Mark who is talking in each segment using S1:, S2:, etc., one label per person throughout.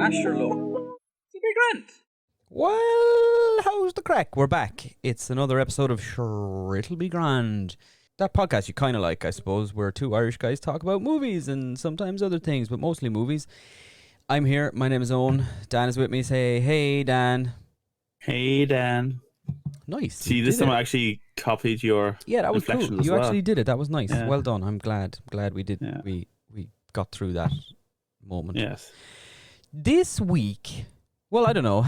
S1: Asherlo. It's a big grand.
S2: Well, how's the crack? We're back. It's another episode of Sure It'll Be Grand. That podcast you kind of like, I suppose, where two Irish guys talk about movies and sometimes other things, but mostly movies. I'm here. My name is Owen. Dan is with me. Say, hey, Dan.
S3: Hey, Dan.
S2: Nice.
S3: See, this time I actually copied your
S2: that was cool.
S3: inflection as
S2: You
S3: well.
S2: actually did it. That was nice.
S3: Yeah.
S2: Well done. I'm glad we did.
S3: Yeah.
S2: We got through that moment.
S3: Yes.
S2: This week, well, I don't know.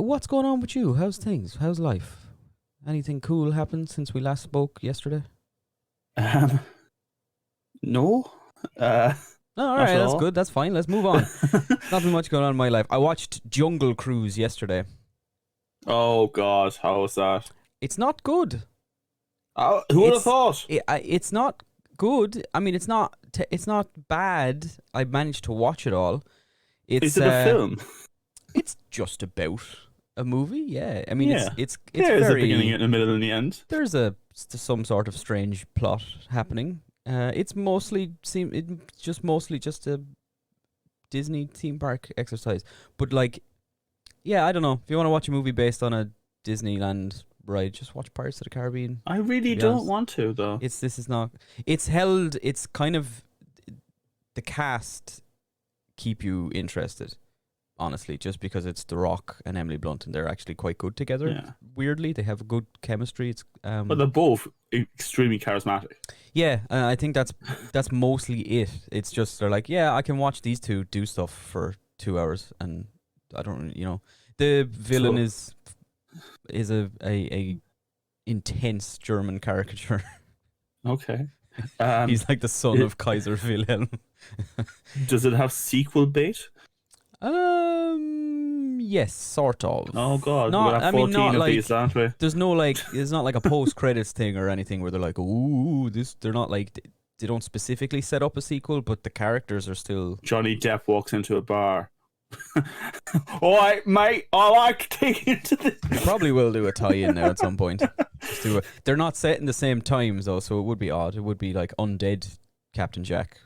S2: What's going on with you? How's things? How's life? Anything cool happened since we last spoke yesterday?
S3: No.
S2: Oh, all right, that's
S3: all.
S2: good. That's fine. Let's move on. Nothing much going on in my life. I watched Jungle Cruise yesterday.
S3: Oh, God. How was that?
S2: It's not good.
S3: Oh, who would have thought?
S2: It's not good. I mean, it's not bad. I managed to watch it all.
S3: Is it a film?
S2: It's just about a movie. Yeah. I mean,
S3: Yeah.
S2: it's
S3: There's
S2: very,
S3: a beginning and a middle and the end.
S2: There's some sort of strange plot happening. It's mostly just a Disney theme park exercise. But like, yeah, I don't know. If you want to watch a movie based on a Disneyland ride, just watch Pirates of the Caribbean.
S3: I really
S2: be
S3: don't
S2: honest.
S3: want to, though.
S2: It's kind of the cast keep you interested. Honestly, just because it's The Rock and Emily Blunt and they're actually quite good together.
S3: Yeah.
S2: Weirdly, they have good chemistry. It's
S3: But they're both extremely charismatic.
S2: yeah, I think that's mostly it. It's just they're like, yeah, I can watch these two do stuff for 2 hours, and I don't, the villain is a intense German caricature.
S3: Okay.
S2: He's like the son of Kaiser Wilhelm.
S3: Does it have sequel bait?
S2: Yes, sort of.
S3: Oh, God.
S2: Not-
S3: We'll have
S2: I mean,
S3: 14
S2: not
S3: of
S2: like-
S3: these, aren't we?
S2: There's not like a post-credits thing or anything where they're like, ooh, they're not like, they don't specifically set up a sequel, but the characters are still...
S3: Johnny Depp walks into a bar. All right, mate, I like taking to the...
S2: They probably will do a tie-in now at some point. They're not set in the same times, though, so it would be odd. It would be like undead Captain Jack.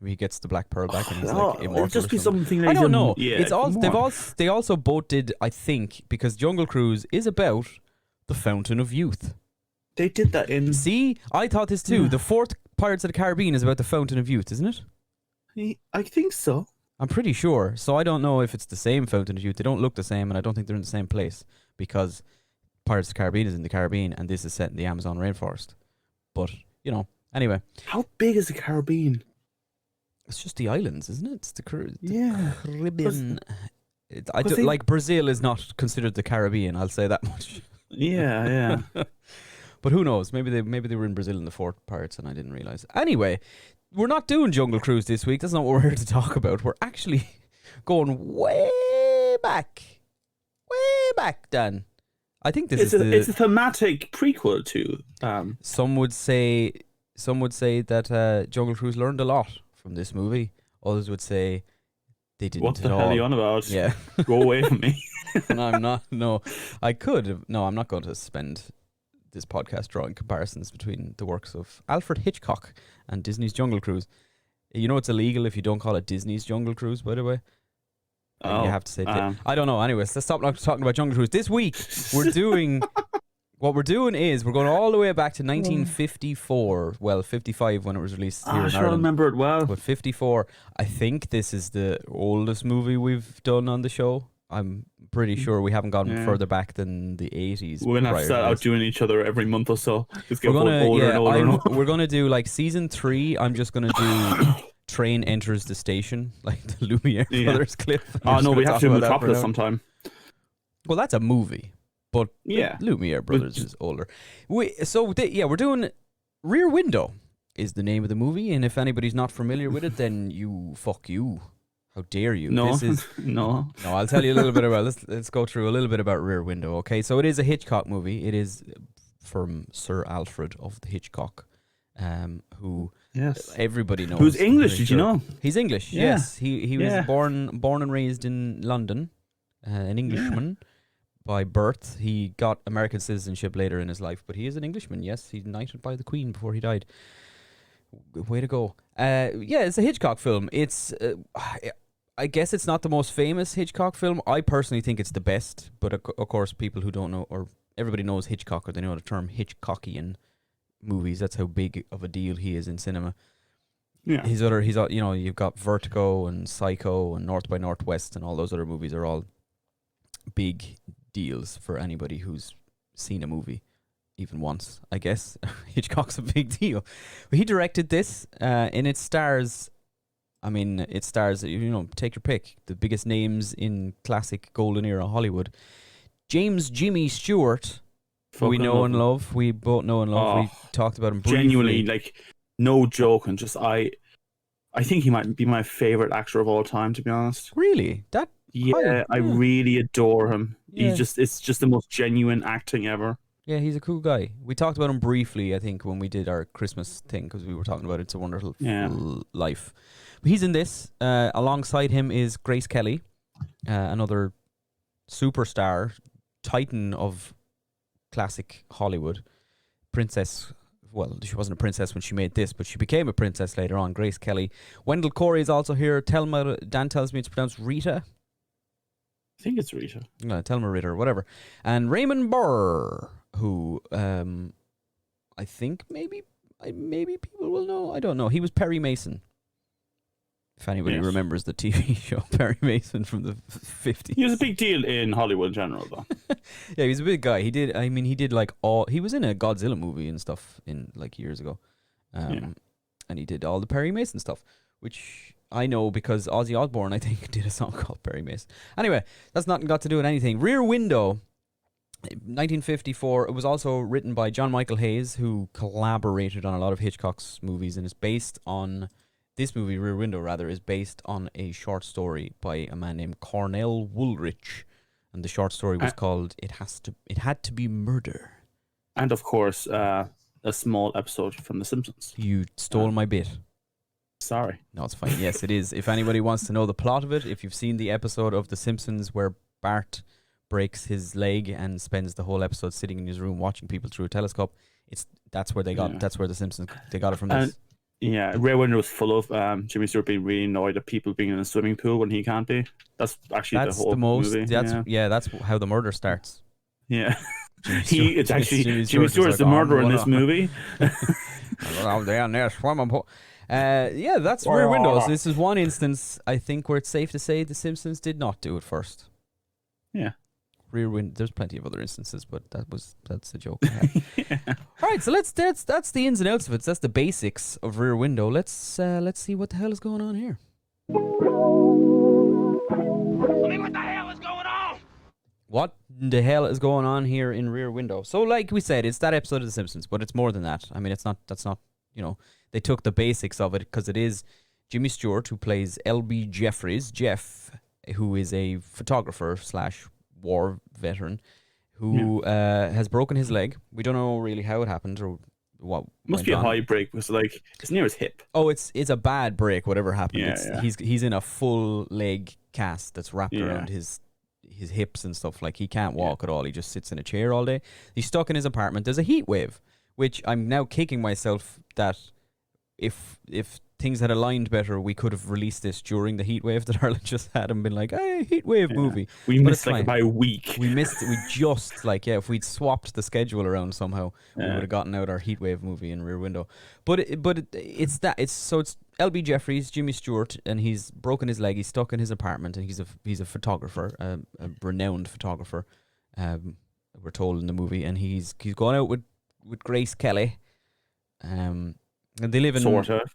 S2: He gets the Black Pearl back and he's like immortal.
S3: It'll just be
S2: or something.
S3: something
S2: I don't know.
S3: Yeah,
S2: It's all
S3: come on.
S2: they also both did, I think, because Jungle Cruise is about the Fountain of Youth.
S3: They did that in...
S2: See, I thought this too. The fourth Pirates of the Caribbean is about the Fountain of Youth, isn't it?
S3: I think so.
S2: I'm pretty sure. So I don't know if it's the same Fountain of Youth. They don't look the same, and I don't think they're in the same place because Pirates of the Caribbean is in the Caribbean, and this is set in the Amazon rainforest. But anyway,
S3: How big is the Caribbean?
S2: it's just the islands, isn't it? It's the
S3: Yeah.
S2: Caribbean. I
S3: Cause
S2: do,
S3: they-
S2: like Brazil is not considered the Caribbean. I'll say that much.
S3: Yeah.
S2: But who knows? Maybe they were in Brazil in the fourth Pirates, and I didn't realize. Anyway, we're not doing Jungle Cruise this week. That's not what we're here to talk about. We're actually going way back, Dan. I think this
S3: It's a thematic prequel to...
S2: Some would say that Jungle Cruise learned a lot from this movie. Others would say they didn't
S3: what the
S2: at
S3: hell
S2: all.
S3: are you on about?
S2: Yeah.
S3: Go away from me.
S2: No, I'm not. No, I could. No, I'm not going to spend this podcast drawing comparisons between the works of Alfred Hitchcock and Disney's Jungle Cruise. You know it's illegal if you don't call it Disney's Jungle Cruise, by the way.
S3: Oh,
S2: You have to say I don't know. Anyways, let's stop talking about Jungle Cruise. This week, we're doing... What we're doing is we're going all the way back to 1954. Well, 55 when it was released here in
S3: I
S2: Ireland.
S3: remember it well.
S2: But 54, I think this is the oldest movie we've done on the show. I'm pretty sure we haven't gone further back than the 80s.
S3: We're going to have to start outdoing each other every month or so. Just get older and older and older.
S2: We're going to do like season 3. I'm just going to do Train Enters the Station, like the Lumiere Brothers clip.
S3: Oh, no, we have to do
S2: about that for
S3: Metropolis
S2: now.
S3: sometime.
S2: Well, that's a movie. But
S3: Yeah.
S2: Lumiere Brothers is older. We're doing Rear Window is the name of the movie, and if anybody's not familiar with it, then fuck you. How dare you?
S3: No,
S2: This is,
S3: no.
S2: no, I'll tell you a little bit about let's go through a little bit about Rear Window. Okay, so it is a Hitchcock movie. It is from Sir Alfred of the Hitchcock, who
S3: Yes.
S2: everybody knows.
S3: Who's
S2: I'm
S3: English,
S2: pretty
S3: did you
S2: sure.
S3: know?
S2: He's English,
S3: Yeah.
S2: yes. He was
S3: Yeah.
S2: born and raised in London, an Englishman by birth. He got American citizenship later in his life, but he is an Englishman, yes. He's knighted by the Queen before he died. Way to go. Yeah, it's a Hitchcock film. It's I guess it's not the most famous Hitchcock film. I personally think it's the best, but of course, people who don't know, or everybody knows Hitchcock, or they know the term Hitchcockian movies. That's how big of a deal he is in cinema.
S3: Yeah.
S2: You've got Vertigo and Psycho and North by Northwest and all those other movies are all big deals for anybody who's seen a movie even once, I guess. Hitchcock's a big deal. But he directed this, and it stars, take your pick, the biggest names in classic golden era Hollywood. James Jimmy Stewart, who we know and love. We both know and love. We talked about him briefly.
S3: Genuinely, like, no joke, and just I think he might be my favorite actor of all time, to be honest.
S2: Really?
S3: I really adore him.
S2: Yeah.
S3: It's just the most genuine acting ever.
S2: Yeah, he's a cool guy. We talked about him briefly, I think, when we did our Christmas thing, because we were talking about It's a Wonderful Life. But he's in this. Alongside him is Grace Kelly, another superstar, titan of classic Hollywood, princess. Well, she wasn't a princess when she made this, but she became a princess later on. Grace Kelly. Wendell Corey is also here. Dan tells me it's pronounced Rita.
S3: I think it's Rita.
S2: Thelma Ritter, whatever. And Raymond Burr, who I think maybe people will know. I don't know. He was Perry Mason. If anybody remembers the TV show Perry Mason from the 50s. He
S3: was a big deal in Hollywood in general, though.
S2: Yeah, he was a big guy. He was in a Godzilla movie and stuff in like years ago. And he did all the Perry Mason stuff, which I know because Ozzy Osbourne, I think, did a song called Perry Mason. Anyway, that's nothing got to do with anything. Rear Window, 1954. It was also written by John Michael Hayes, who collaborated on a lot of Hitchcock's movies, and is based on... This movie, Rear Window, rather, is based on a short story by a man named Cornell Woolrich, and the short story was called "It Had to Be Murder."
S3: And of course, a small episode from The Simpsons.
S2: You stole my bit.
S3: Sorry.
S2: No, it's fine. Yes, it is. If anybody wants to know the plot of it, if you've seen the episode of The Simpsons where Bart breaks his leg and spends the whole episode sitting in his room watching people through a telescope, that's where they got. That's where The Simpsons they got it from. This.
S3: Yeah, Rear Window was full of Jimmy Stewart being really annoyed at people being in a swimming pool when he can't be. That's actually the whole movie. That's how the murder starts. Yeah. Jimmy Stewart's the murderer in this movie.
S2: That's Rear Windows. This is one instance, I think, where it's safe to say The Simpsons did not do it first.
S3: Yeah.
S2: Rear Window. There's plenty of other instances, but that's a joke. Yeah. All right, so that's the ins and outs of it. So that's the basics of Rear Window. Let's see what the hell is going on here.
S1: What the hell is going on?
S2: What the hell is going on here in Rear Window? So, like we said, it's that episode of The Simpsons, but it's more than that. I mean, that's not. They took the basics of it because it is Jimmy Stewart who plays L.B. Jeffries, Jeff, who is a photographer / war veteran who has broken his leg. We don't know really how it happened or what.
S3: Must be a high break. Was like it's near his hip.
S2: Oh, it's a bad break. Whatever happened, he's in a full leg cast that's wrapped around his hips and stuff. Like he can't walk at all. He just sits in a chair all day. He's stuck in his apartment. There's a heat wave, which I'm now kicking myself that if things had aligned better, we could have released this during the heat wave that Ireland just had and been like, hey, heat wave movie.
S3: We missed by a week.
S2: We just if we'd swapped the schedule around somehow, we would have gotten out our heat wave movie in Rear Window. But it's L.B. Jeffries, Jimmy Stewart, and he's broken his leg. He's stuck in his apartment, and he's a photographer, a renowned photographer. We're told in the movie, and he's gone out with Grace Kelly. And they live in
S3: sort of.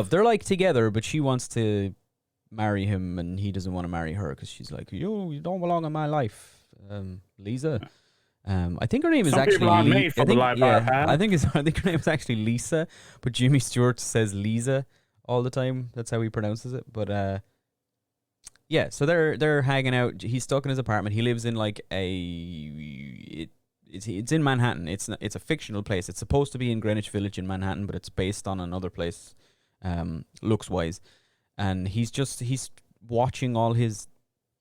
S2: They're like together, but she wants to marry him, and he doesn't want to marry her because she's like, you don't belong in my life, Lisa. I think her name is actually. I think her name is actually Lisa, but Jimmy Stewart says Lisa all the time. That's how he pronounces it. But so they're hanging out. He's stuck in his apartment. He lives in like It's in Manhattan. It's a fictional place. It's supposed to be in Greenwich Village in Manhattan, but it's based on another place, looks wise. And he's watching all his,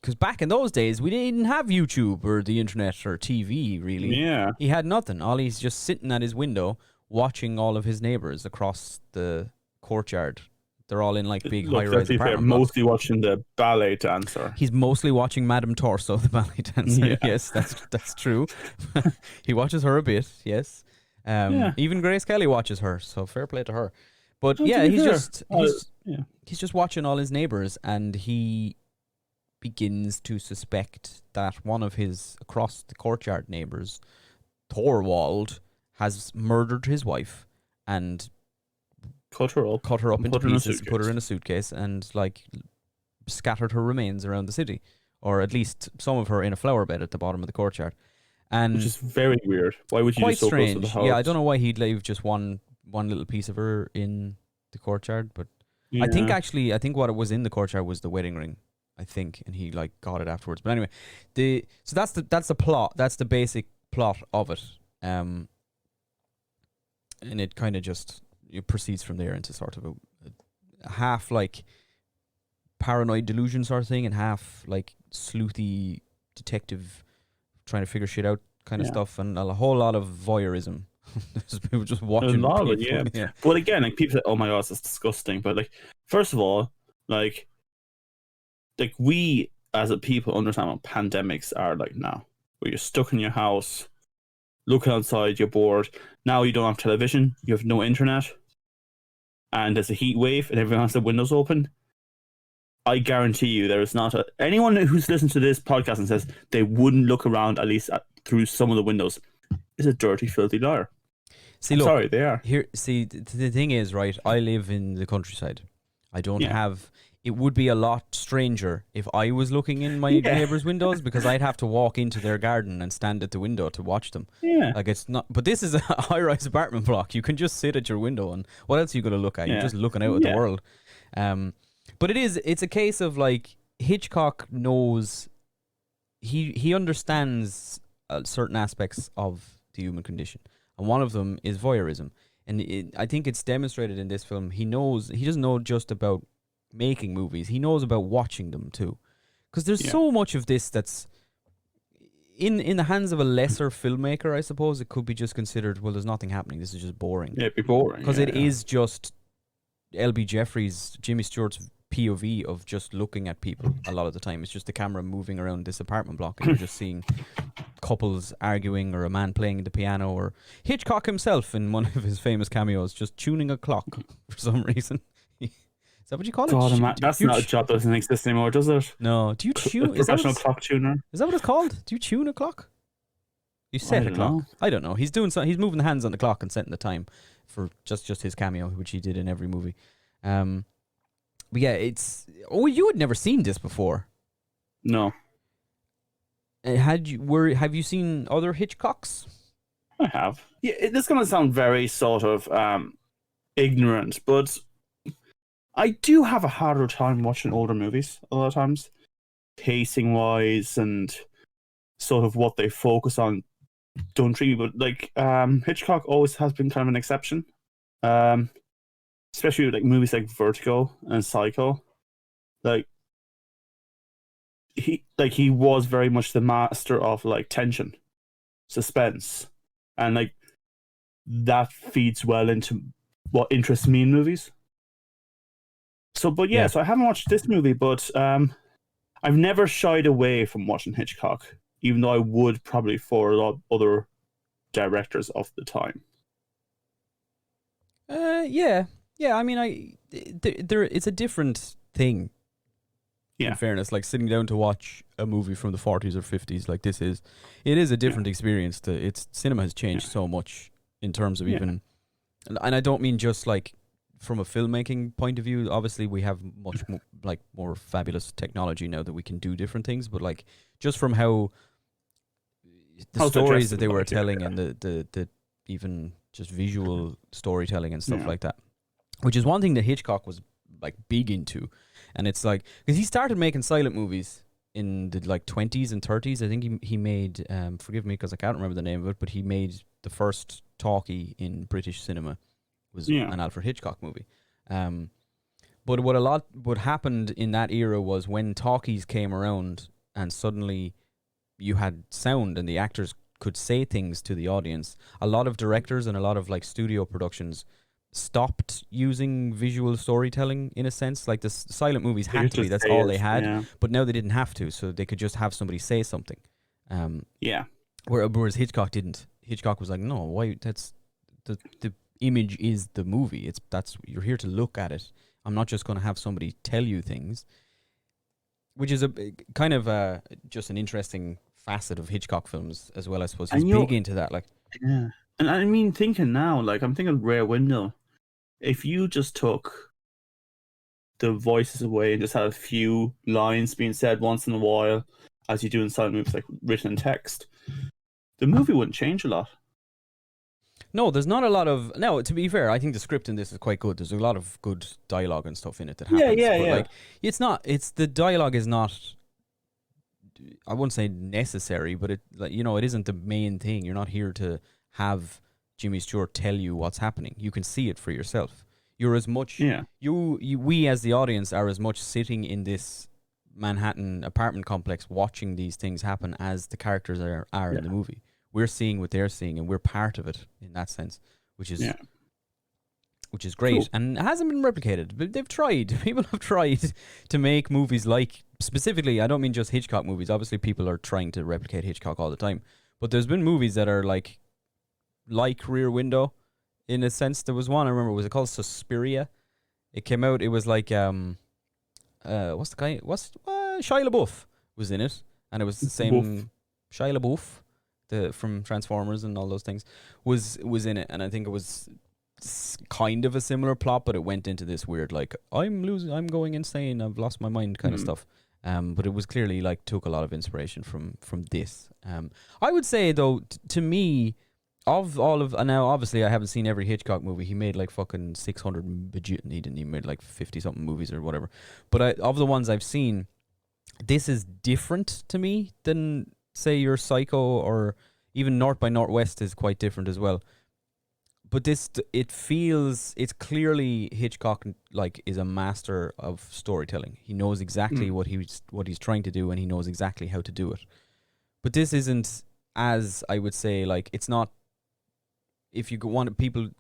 S2: because back in those days we didn't have YouTube or the internet or TV really.
S3: Yeah.
S2: He had nothing. All he's just sitting at his window watching all of his neighbors across the courtyard They're all in like big high-rise apartment blocks.
S3: Mostly watching the ballet dancer.
S2: He's mostly watching Madame Torso, the ballet dancer. Yeah. Yes, that's true. He watches her a bit. Yes. Even Grace Kelly watches her, so fair play to her. But he's just watching all his neighbors, and he begins to suspect that one of his across the courtyard neighbors, Thorwald, has murdered his wife and cut her up into pieces, put her in a suitcase, and like scattered her remains around the city, or at least some of her in a flower bed at the bottom of the courtyard. And
S3: which is very weird. Why would you
S2: quite
S3: do so
S2: strange.
S3: Close to the house?
S2: Yeah, I don't know why he'd leave just one little piece of her in the courtyard, but I think what it was in the courtyard was the wedding ring, I think, and he like got it afterwards. But anyway, so that's the plot. That's the basic plot of it. And it kind of just proceeds from there into sort of a half like paranoid delusion sort of thing, and half like sleuthy detective trying to figure shit out kind of stuff, and a whole lot of voyeurism. There's people just watching. A lot of it, yeah.
S3: But again, like people say, "Oh my god, that's disgusting." But like, first of all, like we as a people understand what pandemics are like now, where you're stuck in your house, looking outside, you're bored. Now you don't have television, you have no internet, and there's a heat wave, and everyone has the windows open. I guarantee you, there is not anyone who's listened to this podcast and says they wouldn't look around at least through some of the windows is a dirty, filthy liar.
S2: See, look, sorry, they are. Here, see, the thing is, right, I live in the countryside. I don't have... It would be a lot stranger if I was looking in my neighbours' windows, because I'd have to walk into their garden and stand at the window to watch them.
S3: Yeah.
S2: Like, it's not... But this is a high-rise apartment block. You can just sit at your window, and what else are you going to look at? You're just looking out at the world. But it's a case of, like, Hitchcock knows... He understands certain aspects of the human condition. And one of them is voyeurism. And I think it's demonstrated in this film. He doesn't know just about making movies. He knows about watching them too. Because there's so much of this that's in the hands of a lesser filmmaker, I suppose. It could be just considered, well, there's nothing happening. This is just boring.
S3: Yeah, it'd be boring.
S2: Because it is just L.B. Jeffries, Jimmy Stewart's POV of just looking at people a lot of the time. It's just the camera moving around this apartment block, and you're just seeing couples arguing, or a man playing the piano, or Hitchcock himself in one of his famous cameos just tuning a clock for some reason. Is that what you call it?
S3: God, that's not a job that doesn't exist anymore, does it?
S2: No. Do you tune?
S3: Professional clock tuner.
S2: Is that what it's called? Do you tune a clock? You set a clock. I don't know. He's doing he's moving the hands on the clock and setting the time for just his cameo, which he did in every movie. But yeah, you had never seen this before.
S3: No.
S2: Have you seen other Hitchcocks?
S3: I have. Yeah, this is going to sound very sort of ignorant, but I do have a harder time watching older movies a lot of times, pacing wise and sort of what they focus on. Don't treat me, but like Hitchcock always has been kind of an exception. Especially like movies like Vertigo and Psycho. He was very much the master of like tension, suspense, and like that feeds well into what interests me in movies. So I haven't watched this movie, but I've never shied away from watching Hitchcock, even though I would probably for a lot of other directors of the time.
S2: Yeah, I mean, it's a different thing.
S3: Yeah.
S2: In fairness, like sitting down to watch a movie from the 40s or 50s, like it is a different experience. Cinema has changed so much in terms of even, and I don't mean just like from a filmmaking point of view. Obviously, we have much more fabulous technology now that we can do different things, but like just from how the stories that they were telling and the even just visual storytelling and stuff like that. Which is one thing that Hitchcock was like big into, and it's like because he started making silent movies in the like 20s and 30s. I think he made forgive me because I can't remember the name of it, but he made the first talkie in British cinema was an Alfred Hitchcock movie. But what happened in that era was when talkies came around and suddenly you had sound and the actors could say things to the audience. A lot of directors and a lot of like studio productions stopped using visual storytelling in a sense. Like the silent movies had to be, that's all they had, but now they didn't have to, so they could just have somebody say something. Whereas Hitchcock didn't. Hitchcock was like, no, why? That's the image is the movie. You're here to look at it. I'm not just going to have somebody tell you things, which is a kind of just an interesting facet of Hitchcock films as well. I suppose he's big into that. Like,
S3: yeah, and I mean, thinking now, like I'm thinking Rear Window. If you just took the voices away and just had a few lines being said once in a while, as you do in silent movies, like written in text, the movie wouldn't change a lot.
S2: No, there's not a lot of... No, to be fair, I think the script in this is quite good. There's a lot of good dialogue and stuff in it that happens.
S3: Yeah.
S2: Like, the dialogue is not... I wouldn't say necessary, but it isn't the main thing. You're not here to have Jimmy Stewart tell you what's happening. You can see it for yourself. You're as much... Yeah. We as the audience are as much sitting in this Manhattan apartment complex watching these things happen as the characters are in the movie. We're seeing what they're seeing, and we're part of it in that sense, which is great. Cool. And it hasn't been replicated. But they've tried. People have tried to make movies like, specifically, I don't mean just Hitchcock movies. Obviously, people are trying to replicate Hitchcock all the time. But there's been movies that are like Rear Window, in a sense. There was one, I remember, was it called Suspiria? It came out, it was like, Shia LaBeouf was in it, and it was the same, Shia LaBeouf, from Transformers and all those things, was in it, and I think it was kind of a similar plot, but it went into this weird, like, I'm going insane, I've lost my mind kind of stuff. But it was clearly like took a lot of inspiration from this. I would say though, to me, of all of, now obviously I haven't seen every Hitchcock movie. He made like fucking 600 bajillion. He didn't even made like 50 something movies or whatever. But of the ones I've seen, this is different to me than say your Psycho, or even North by Northwest is quite different as well. But it's clearly Hitchcock like is a master of storytelling. He knows exactly what he's trying to do, and he knows exactly how to do it. But this isn't, as I would say, like, it's not, if you want, people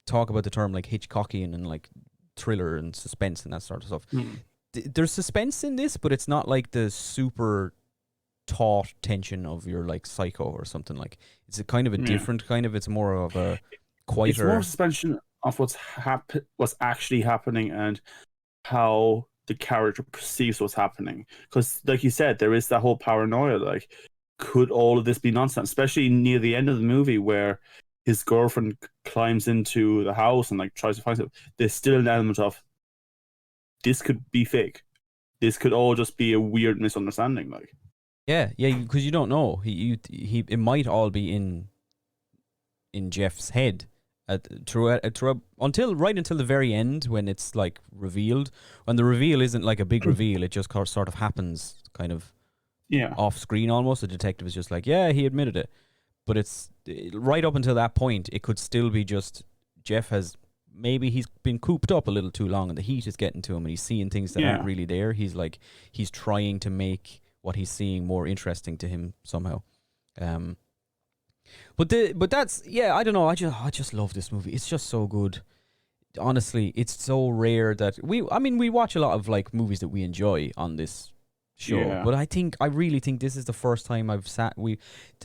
S2: talk about the term like Hitchcockian and like thriller and suspense and that sort of stuff. There's suspense in this, but it's not like the super taut tension of your like Psycho or something. Like, it's a kind of a different kind of, it's more of a quieter.
S3: It's more suspension of what's actually happening and how the character perceives what's happening. Because, like you said, there is that whole paranoia. Like, could all of this be nonsense? Especially near the end of the movie, where his girlfriend climbs into the house and like tries to find it. There's still an element of, this could be fake. This could all just be a weird misunderstanding. Like,
S2: yeah, because you don't know. It might all be in Jeff's head. Until the very end, when it's like revealed. When the reveal isn't like a big reveal, it just sort of happens kind of off screen almost. The detective is just like, yeah, he admitted it. But it's right up until that point, it could still be just Jeff maybe he's been cooped up a little too long and the heat is getting to him and he's seeing things that aren't really there. He's trying to make what he's seeing more interesting to him somehow. But that's, I don't know. I just love this movie. It's just so good. Honestly, it's so rare that we watch a lot of like movies that we enjoy on this show, but I really think this is the first time I've sat.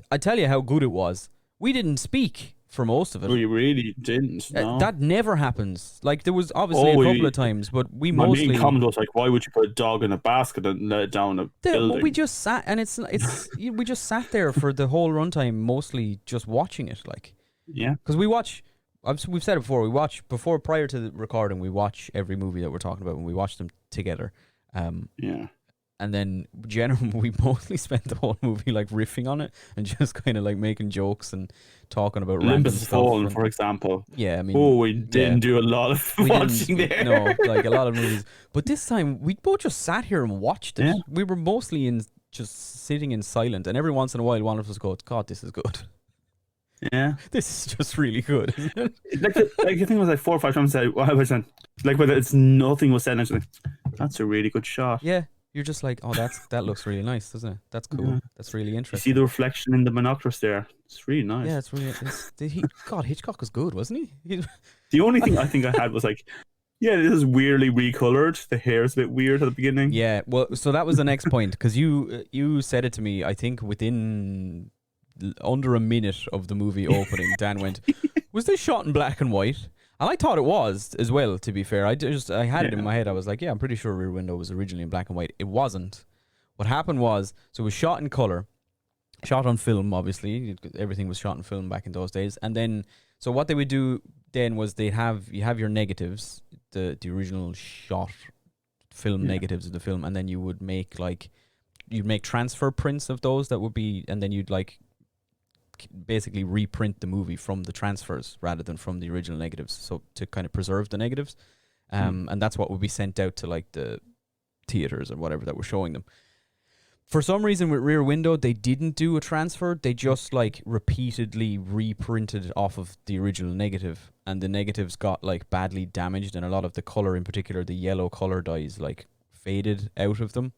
S2: I tell you how good it was. We didn't speak for most of it.
S3: We really didn't. No.
S2: That never happens. Like, there was obviously a couple of times, but my main
S3: comment was like, why would you put a dog in a basket and let it down a building?
S2: We just sat, and it's we just sat there for the whole runtime, mostly just watching it. Like, because we watch. We've said it before. We watch prior to the recording. We watch every movie that we're talking about, and we watch them together. And then generally we mostly spent the whole movie like riffing on it and just kind of like making jokes and talking about random stuff.
S3: Fallen, for example.
S2: Yeah, I mean,
S3: we didn't do a lot of watching there.
S2: No, like a lot of movies. But this time we both just sat here and watched it. Yeah. We were mostly just sitting in silent, and every once in a while one of us goes, "God, this is good."
S3: Yeah,
S2: this is just really good, isn't it?
S3: Like I think it was like 4 or 5 times I was saying, like, whether it's nothing was said, and I was like, that's a really good shot.
S2: Yeah. You're just like, oh, that looks really nice, doesn't it? That's cool. Yeah. That's really interesting.
S3: You see the reflection in the binoculars there. It's really nice.
S2: Yeah, it's really. God, Hitchcock was good, wasn't he?
S3: The only thing I think I had was like, yeah, this is weirdly recolored. The hair's a bit weird at the beginning.
S2: Yeah, well, so that was the next point, because you said it to me, I think within under a minute of the movie opening. Dan went, was this shot in black and white? And I thought it was as well, to be fair. I had it in my head. I was like, yeah, I'm pretty sure Rear Window was originally in black and white. It wasn't. What happened was, so it was shot in color, shot on film, obviously. Everything was shot in film back in those days. And then, so what they would do then was you have your negatives, the original shot film negatives of the film, and then you would make you'd make transfer prints of those that would be, and then you'd basically reprint the movie from the transfers rather than from the original negatives, so to kind of preserve the negatives, and that's what would be sent out to the theaters or whatever that were showing them. For some reason with Rear Window they didn't do a transfer, they just repeatedly reprinted it off of the original negative, and the negatives got badly damaged, and a lot of the color, in particular the yellow color dyes, faded out of them.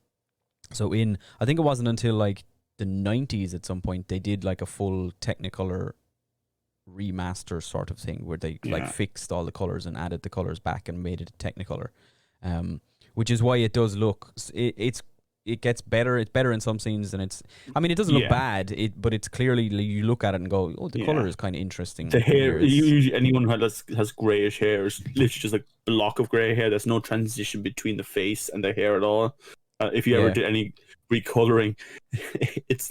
S2: So I think it wasn't until the 90s at some point they did a full Technicolor remaster sort of thing where they fixed all the colors and added the colors back and made it Technicolor, which is why it does look, it gets better. It's better in some scenes than it doesn't look bad, but it's clearly, you look at it and go, oh, the color is kind of interesting.
S3: The hair, usually anyone who has grayish hair is literally just a block of gray hair. There's no transition between the face and the hair at all. If you ever did any recoloring, it's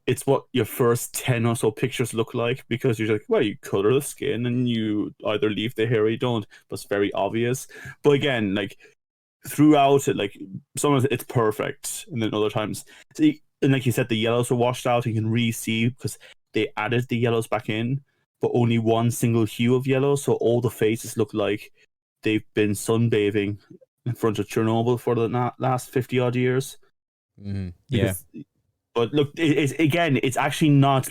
S3: it's what your first 10 or so pictures look like, because you're well, you color the skin and you either leave the hair or you don't, but it's very obvious. But again, throughout it, sometimes it's perfect, and then other times, and like you said, the yellows were washed out. You can really see because they added the yellows back in, but only one single hue of yellow, so all the faces look like they've been sunbathing in front of Chernobyl for the last 50 odd years. But look, it's actually not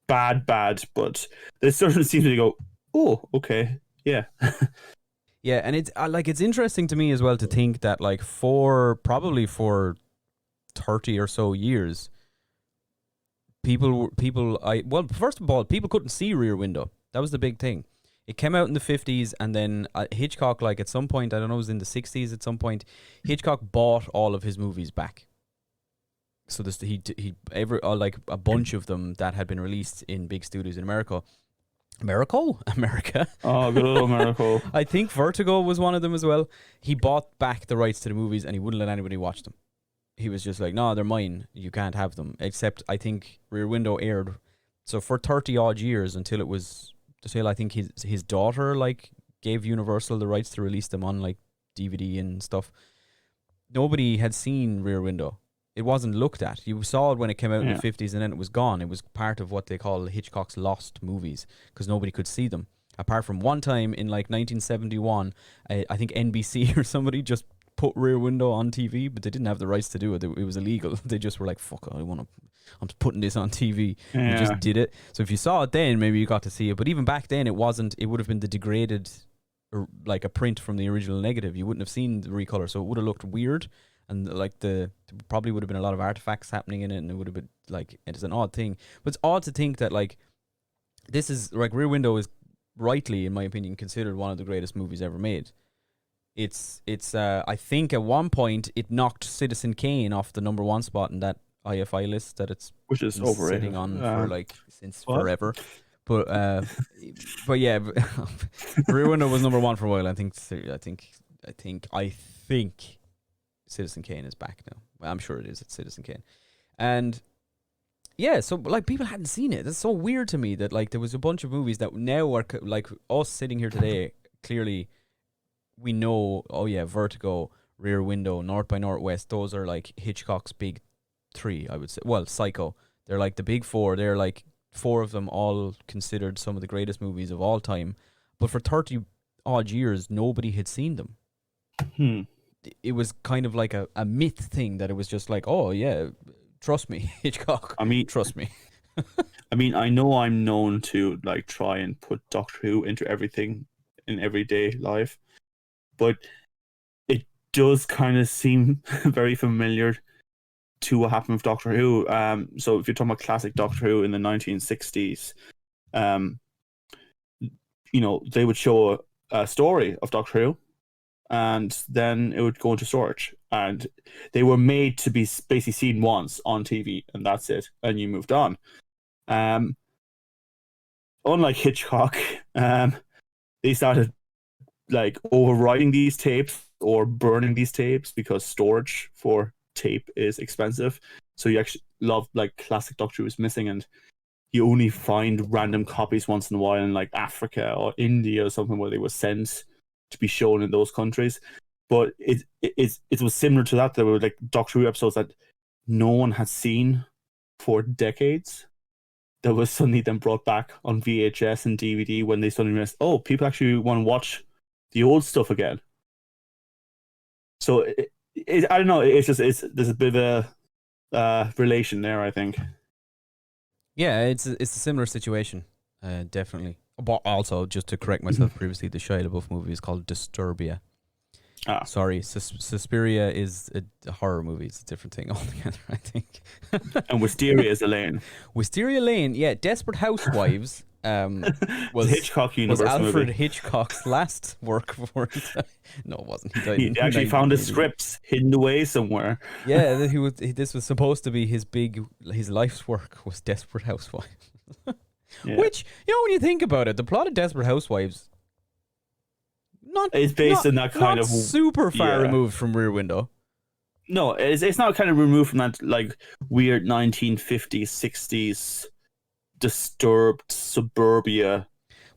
S3: bad, but there's certain scenes where you go, oh, okay, yeah.
S2: Yeah, and it's interesting to me as well to think that probably for 30 or so years, first of all, people couldn't see Rear Window. That was the big thing. It came out in the 50s, and then Hitchcock, at some point, I don't know, it was in the 60s at some point, Hitchcock bought all of his movies back. So a bunch of them that had been released in big studios in America. America.
S3: Oh, good old America.
S2: I think Vertigo was one of them as well. He bought back the rights to the movies, and he wouldn't let anybody watch them. He was just like, no, they're mine. You can't have them. Except I think Rear Window aired. So for 30 odd years until I think his daughter gave Universal the rights to release them on DVD and stuff. Nobody had seen Rear Window. It wasn't looked at. You saw it when it came out in the 50s, and then it was gone. It was part of what they call Hitchcock's lost movies, because nobody could see them. Apart from one time in 1971, I think NBC or somebody just put Rear Window on TV, but they didn't have the rights to do it. It was illegal. They just were like, fuck, I'm putting this on TV. They just did it. So if you saw it then, maybe you got to see it. But even back then, it would have been the degraded, a print from the original negative. You wouldn't have seen the recolor, so it would have looked weird. And there probably would have been a lot of artifacts happening in it, and it would have been it's an odd thing. But it's odd to think that this is Rear Window is rightly, in my opinion, considered one of the greatest movies ever made. It's I think at one point it knocked Citizen Kane off the number one spot in that IFI list that which is overrated, sitting on for since forever. But yeah, Rear Window was number one for a while. I think Citizen Kane is back now. Well, I'm sure it is. It's Citizen Kane. And yeah, so people hadn't seen it. That's so weird to me that there was a bunch of movies that now are us sitting here today, clearly we know, oh yeah, Vertigo, Rear Window, North by Northwest, those are Hitchcock's big three, I would say. Well, Psycho. They're the big four. They're four of them all considered some of the greatest movies of all time. But for 30 odd years, nobody had seen them. It was kind of a myth thing that it was just oh yeah, trust me, Hitchcock. Trust me.
S3: I know I'm known to try and put Doctor Who into everything in everyday life, but does kind of seem very familiar to what happened with Doctor Who. So if you're talking about classic Doctor Who in the 1960s, they would show a story of Doctor Who, and then it would go into storage. And they were made to be basically seen once on TV, and that's it. And you moved on. Unlike Hitchcock, they started like overwriting these tapes or burning these tapes because storage for tape is expensive. So you actually love like classic Doctor Who is missing, and you only find random copies once in a while in like Africa or India or something where they were sent to be shown in those countries. But it was similar to that. There were like Doctor Who episodes that no one had seen for decades that was suddenly then brought back on VHS and DVD when they suddenly realized, oh, people actually want to watch the old stuff again. So I don't know. There's a bit of a relation there, I think.
S2: Yeah, it's a similar situation, definitely. But also, just to correct myself previously, the Shia LaBeouf movie is called Disturbia. Sorry, Suspiria is a horror movie. It's a different thing altogether, I think.
S3: And Wisteria is a lane.
S2: Wisteria Lane, yeah. Desperate Housewives was
S3: Hitchcock universe
S2: was Alfred
S3: movie.
S2: Hitchcock's last work before he died. No, it wasn't. He died.
S3: He actually found his scripts hidden away somewhere.
S2: Yeah, this was supposed to be his life's work was Desperate Housewives.
S3: Yeah.
S2: Which, when you think about it, the plot of Desperate Housewives
S3: it's based on that kind of
S2: super far removed from Rear Window.
S3: No, it's not kind of removed from that like weird 1950s, 60s disturbed suburbia.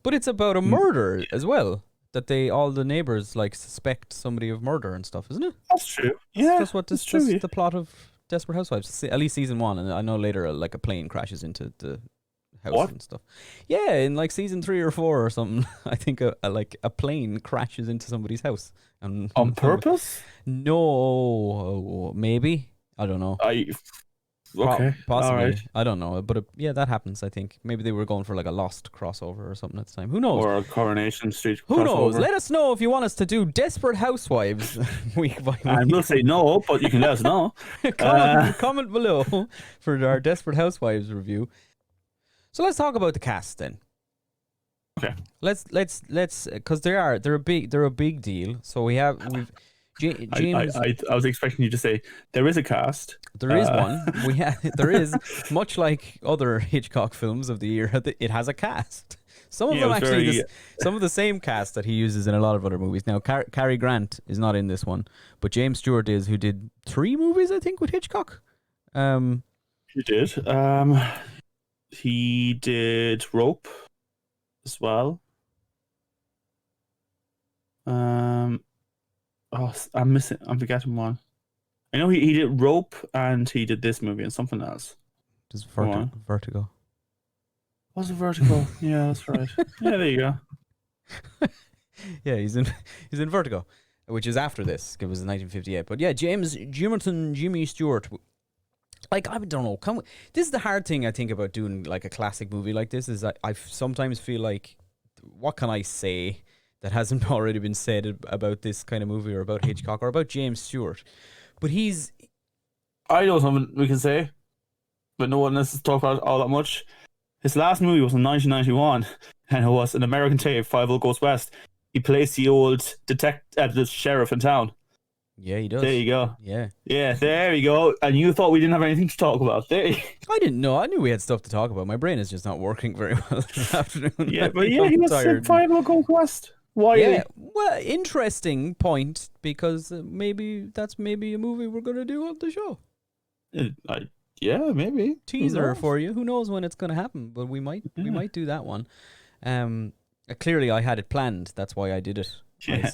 S2: But it's about a murder as well. That all the neighbors like suspect somebody of murder and stuff, isn't it?
S3: That's true. Yeah,
S2: that's the plot of Desperate Housewives. At least season 1, and I know later like a plane crashes into the house and stuff. Yeah, in like season 3 or 4 or something, I think a plane crashes into somebody's house. And
S3: on purpose?
S2: No, maybe. I don't know.
S3: Okay,
S2: possibly.
S3: right.
S2: I don't know, but yeah, that happens. I think maybe they were going for like a Lost crossover or something at the time. Who knows?
S3: Or a Coronation Street
S2: Who
S3: crossover.
S2: knows? Let us know if you want us to do Desperate Housewives week by week.
S3: I will say no, but you can let us know.
S2: Comment below for our Desperate Housewives review. So let's talk about the cast then.
S3: Okay.
S2: Let's because they're a big deal. So we've James.
S3: I was expecting you to say there is a cast.
S2: There is one. There is, much like other Hitchcock films of the year. It has a cast. Some of them actually, some of the same cast that he uses in a lot of other movies. Now, Cary Grant is not in this one, but James Stewart is, who did 3 movies, I think, with Hitchcock.
S3: He did. He did Rope as well. I'm forgetting one. I know he did Rope and he did this movie and something else.
S2: Just Vertigo.
S3: Was it Vertigo? Yeah, that's right. Yeah, there you go.
S2: Yeah, he's in Vertigo, which is after this. It was in 1958. But yeah, Jimmy Stewart. Like, I don't know. This is the hard thing I think about doing like a classic movie like this, is I sometimes feel like, what can I say that hasn't already been said about this kind of movie or about Hitchcock or about James Stewart? But I
S3: know something we can say, but no one has to talk about it all that much. His last movie was in 1991, and it was An American Tape, 50 Goes West. He plays the old the sheriff in town.
S2: Yeah, he does.
S3: There you go.
S2: Yeah.
S3: Yeah, there you go. And you thought we didn't have anything to talk about. There you...
S2: I didn't know. I knew we had stuff to talk about. My brain is just not working very well this afternoon.
S3: Yeah, but yeah, he was in 50 Goes West. Why?
S2: Yeah, well, interesting point, because maybe that's a movie we're going to do on the show.
S3: Yeah, maybe.
S2: Teaser for you. Who knows when it's going to happen, but we might do that one. Clearly I had it planned. That's why I did it.
S3: Yeah.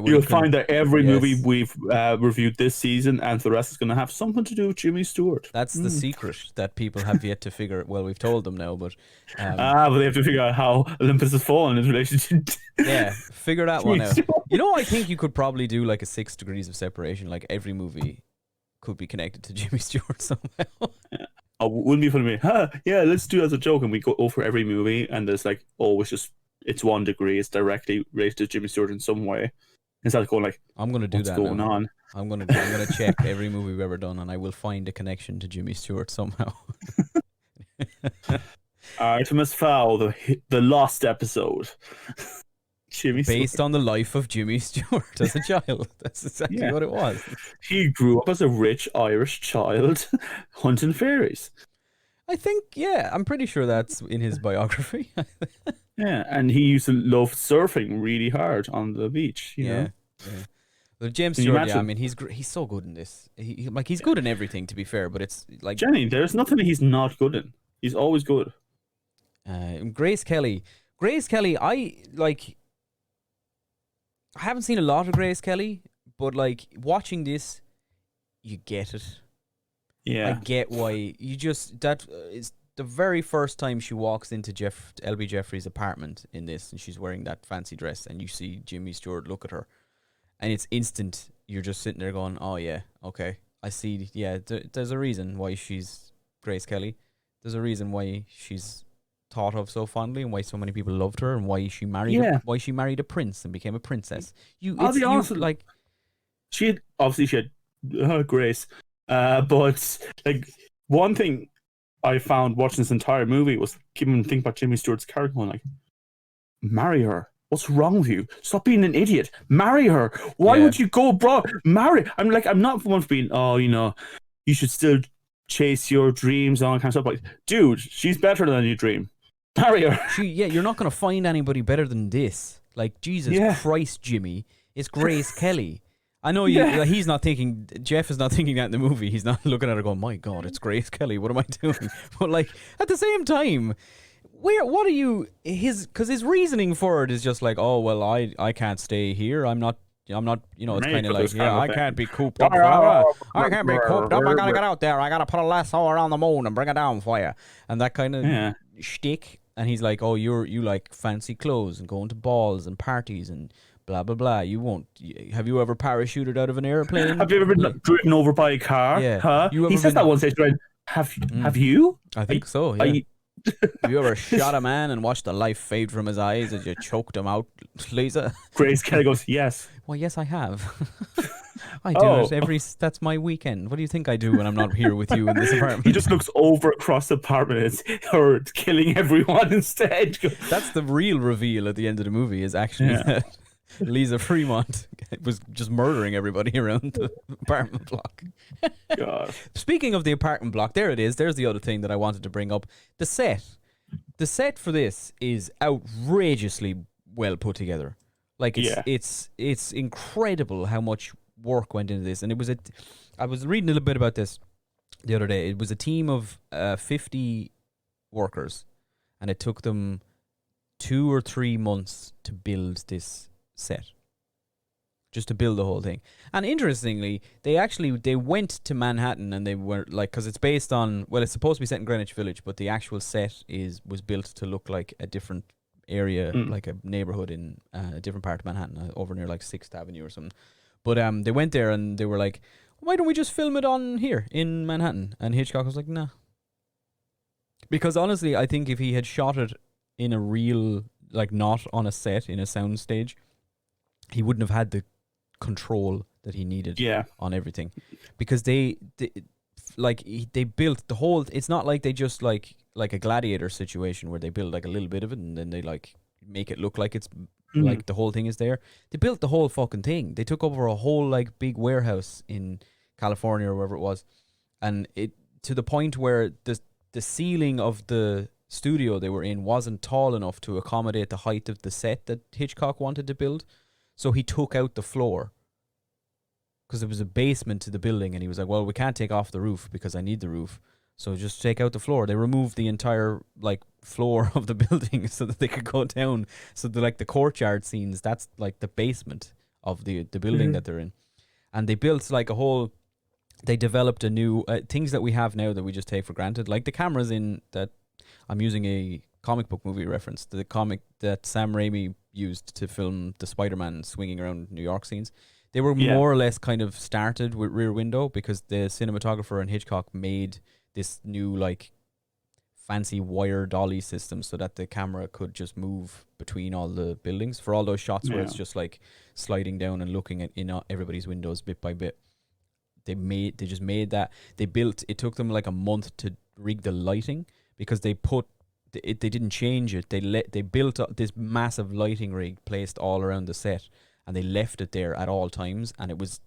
S2: You'll
S3: find that every movie we've reviewed this season and the rest is going to have something to do with Jimmy Stewart.
S2: That's the secret that people have yet to figure. Well, we've told them now, but
S3: but they have to figure out how Olympus has fallen in relation to
S2: figure that one out. I think you could probably do like a 6 degrees of separation. Like every movie could be connected to Jimmy Stewart somehow.
S3: Yeah. Oh, wouldn't be funny to me. Yeah, let's do it as a joke, and we go over every movie, and there's like, it's 1 degree. It's directly related to Jimmy Stewart in some way. instead of going like,
S2: I'm gonna do
S3: what's
S2: that
S3: going
S2: now.
S3: on?
S2: I'm gonna check every movie we've ever done, and I will find a connection to Jimmy Stewart somehow.
S3: Artemis Fowl, the lost episode. Jimmy
S2: Based
S3: Stewart.
S2: on the life of Jimmy Stewart as a child. That's exactly what it was.
S3: He grew up as a rich Irish child hunting fairies.
S2: I think, I'm pretty sure that's in his biography.
S3: Yeah, and he used to love surfing really hard on the beach, you know?
S2: Yeah. Well, James Stewart, I mean, he's so good in this. He's good in everything, to be fair, but it's like...
S3: Jenny, there's nothing he's not good in. He's always good.
S2: Grace Kelly, I haven't seen a lot of Grace Kelly, but like watching this, you get it.
S3: Yeah,
S2: I get why that is the very first time she walks into LB Jeffrey's apartment in this, and she's wearing that fancy dress, and you see Jimmy Stewart look at her, and it's instant. You're just sitting there going, "Oh yeah, okay, I see. Yeah, there's a reason why she's Grace Kelly. There's a reason why she's thought of so fondly, and why so many people loved her, and why she married a prince and became a princess. Like
S3: she had Grace, but like one thing I found watching this entire movie was keeping think about Jimmy Stewart's character, going like, marry her. What's wrong with you? Stop being an idiot. Marry her. Why would you go abroad? Marry. I'm not one for being, you should still chase your dreams and all that kind of stuff. Like, dude, she's better than you dream. Marry her.
S2: You're not going to find anybody better than this. Like, Jesus Christ, Jimmy. It's Grace Kelly. I know he's not thinking, Jeff is not thinking that in the movie. He's not looking at her going, my God, it's Grace Kelly. What am I doing? But like, at the same time, because his reasoning for it is just like, oh, well, I can't stay here. I'm not, it's kind of like, I can't be cooped up forever. I can't be cooped up. I gotta get out there. I gotta put a lasso around the moon and bring it down for you. And that kind of shtick. And he's like, oh, you like fancy clothes and going to balls and parties and blah, blah, blah. You won't. Have you ever parachuted out of an airplane?
S3: Have you ever been driven over by a car?
S2: Yeah.
S3: Huh? He says that one stage, right? Have you?
S2: I think so, yeah. Have you ever shot a man and watched the life fade from his eyes as you choked him out, Lisa?
S3: Grace Kelly goes, yes.
S2: Well, yes, I have. I do it that's my weekend. What do you think I do when I'm not here with you in this apartment?
S3: He just looks over across the apartment or killing everyone instead.
S2: That's the real reveal at the end of the movie, is actually that Lisa Fremont was just murdering everybody around the apartment block.
S3: God.
S2: Speaking of the apartment block, there it is. There's the other thing that I wanted to bring up. The set. The set for this is outrageously well put together. Like it's incredible how much work went into this. And I was reading a little bit about this the other day. It was a team of 50 workers, and it took them 2 or 3 months to build this set, just to build the whole thing. And interestingly, they went to Manhattan, and they were like, because it's based on, well, it's supposed to be set in Greenwich Village, but the actual set was built to look like a different area, like a neighborhood in a different part of Manhattan, over near like 6th Avenue or something. But they went there and they were like, why don't we just film it on here in Manhattan? And Hitchcock was like, nah. Because honestly, I think if he had shot it in a real, like not on a set, in a sound stage, he wouldn't have had the control that he needed on everything. Because they built the whole, it's not like they just like a Gladiator situation where they build like a little bit of it and then they like make it look like it's like the whole thing is there. They built the whole fucking thing. They took over a whole like big warehouse in California or wherever it was, and it to the point where the ceiling of the studio they were in wasn't tall enough to accommodate the height of the set that Hitchcock wanted to build. So he took out the floor because there was a basement to the building, and he was like, well, we can't take off the roof because I need the roof. So just take out the floor. They removed the entire like floor of the building so that they could go down. So the courtyard scenes, that's like the basement of the building that they're in. And they built like they developed a new, things that we have now that we just take for granted. Like the cameras in that, I'm using a comic book movie reference, the comic that Sam Raimi used to film the Spider-Man swinging around New York scenes. They were more or less kind of started with Rear Window because the cinematographer and Hitchcock made this new like fancy wire dolly system so that the camera could just move between all the buildings for all those shots where it's just like sliding down and looking at in everybody's windows bit by bit. They just made that. It took them like a month to rig the lighting because they didn't change it. They built up this massive lighting rig placed all around the set, and they left it there at all times, and it was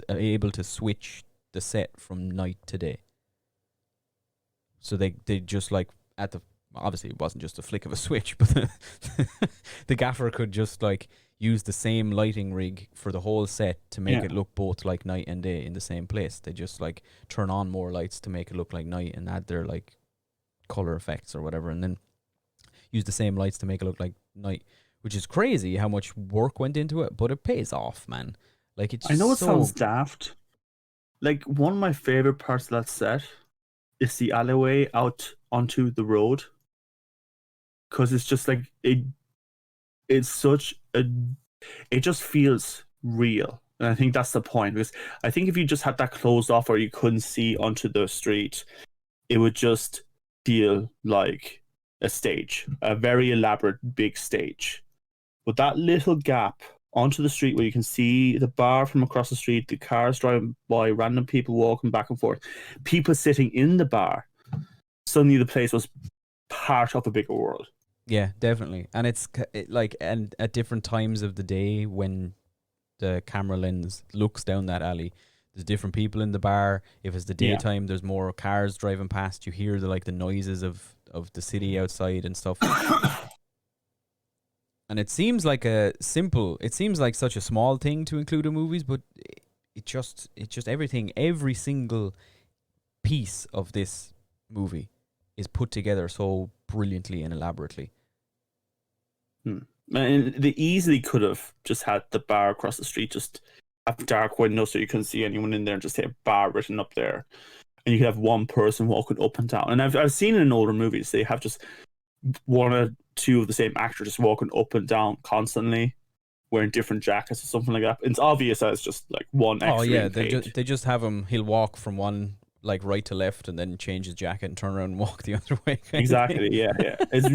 S2: able to switch the set from night to day. So they just like obviously it wasn't just a flick of a switch, but the gaffer could just like use the same lighting rig for the whole set to make it look both like night and day in the same place. They just like turn on more lights to make it look like night and add their like color effects or whatever, and then use the same lights to make it look like night, which is crazy how much work went into it, but it pays off, man. Like it's
S3: I know it sounds daft. Like one of my favorite parts of that set is the alleyway out onto the road, because it's just like it's such a, it just feels real. And I think that's the point, because I think if you just had that closed off or you couldn't see onto the street, it would just feel like a stage, a very elaborate big stage. But that little gap onto the street where you can see the bar from across the street, the cars driving by, random people walking back and forth, people sitting in the bar, suddenly the place was part of a bigger world.
S2: Yeah, definitely. And it's like, and at different times of the day when the camera lens looks down that alley, there's different people in the bar. If it's the daytime, there's more cars driving past. You hear the noises of the city outside and stuff. And it seems like such a small thing to include in movies, but it just everything, every single piece of this movie is put together so brilliantly and elaborately.
S3: And they easily could have just had the bar across the street just have dark windows so you couldn't see anyone in there, and just have bar written up there, and you could have one person walking up and down. And I've seen it in older movies, they have just one or two of the same actor just walking up and down constantly, wearing different jackets or something like that. It's obvious that it's just like one extra.
S2: Oh yeah, they just have him. He'll walk from one like right to left, and then change his jacket and turn around and walk the other way.
S3: Exactly. Yeah. It's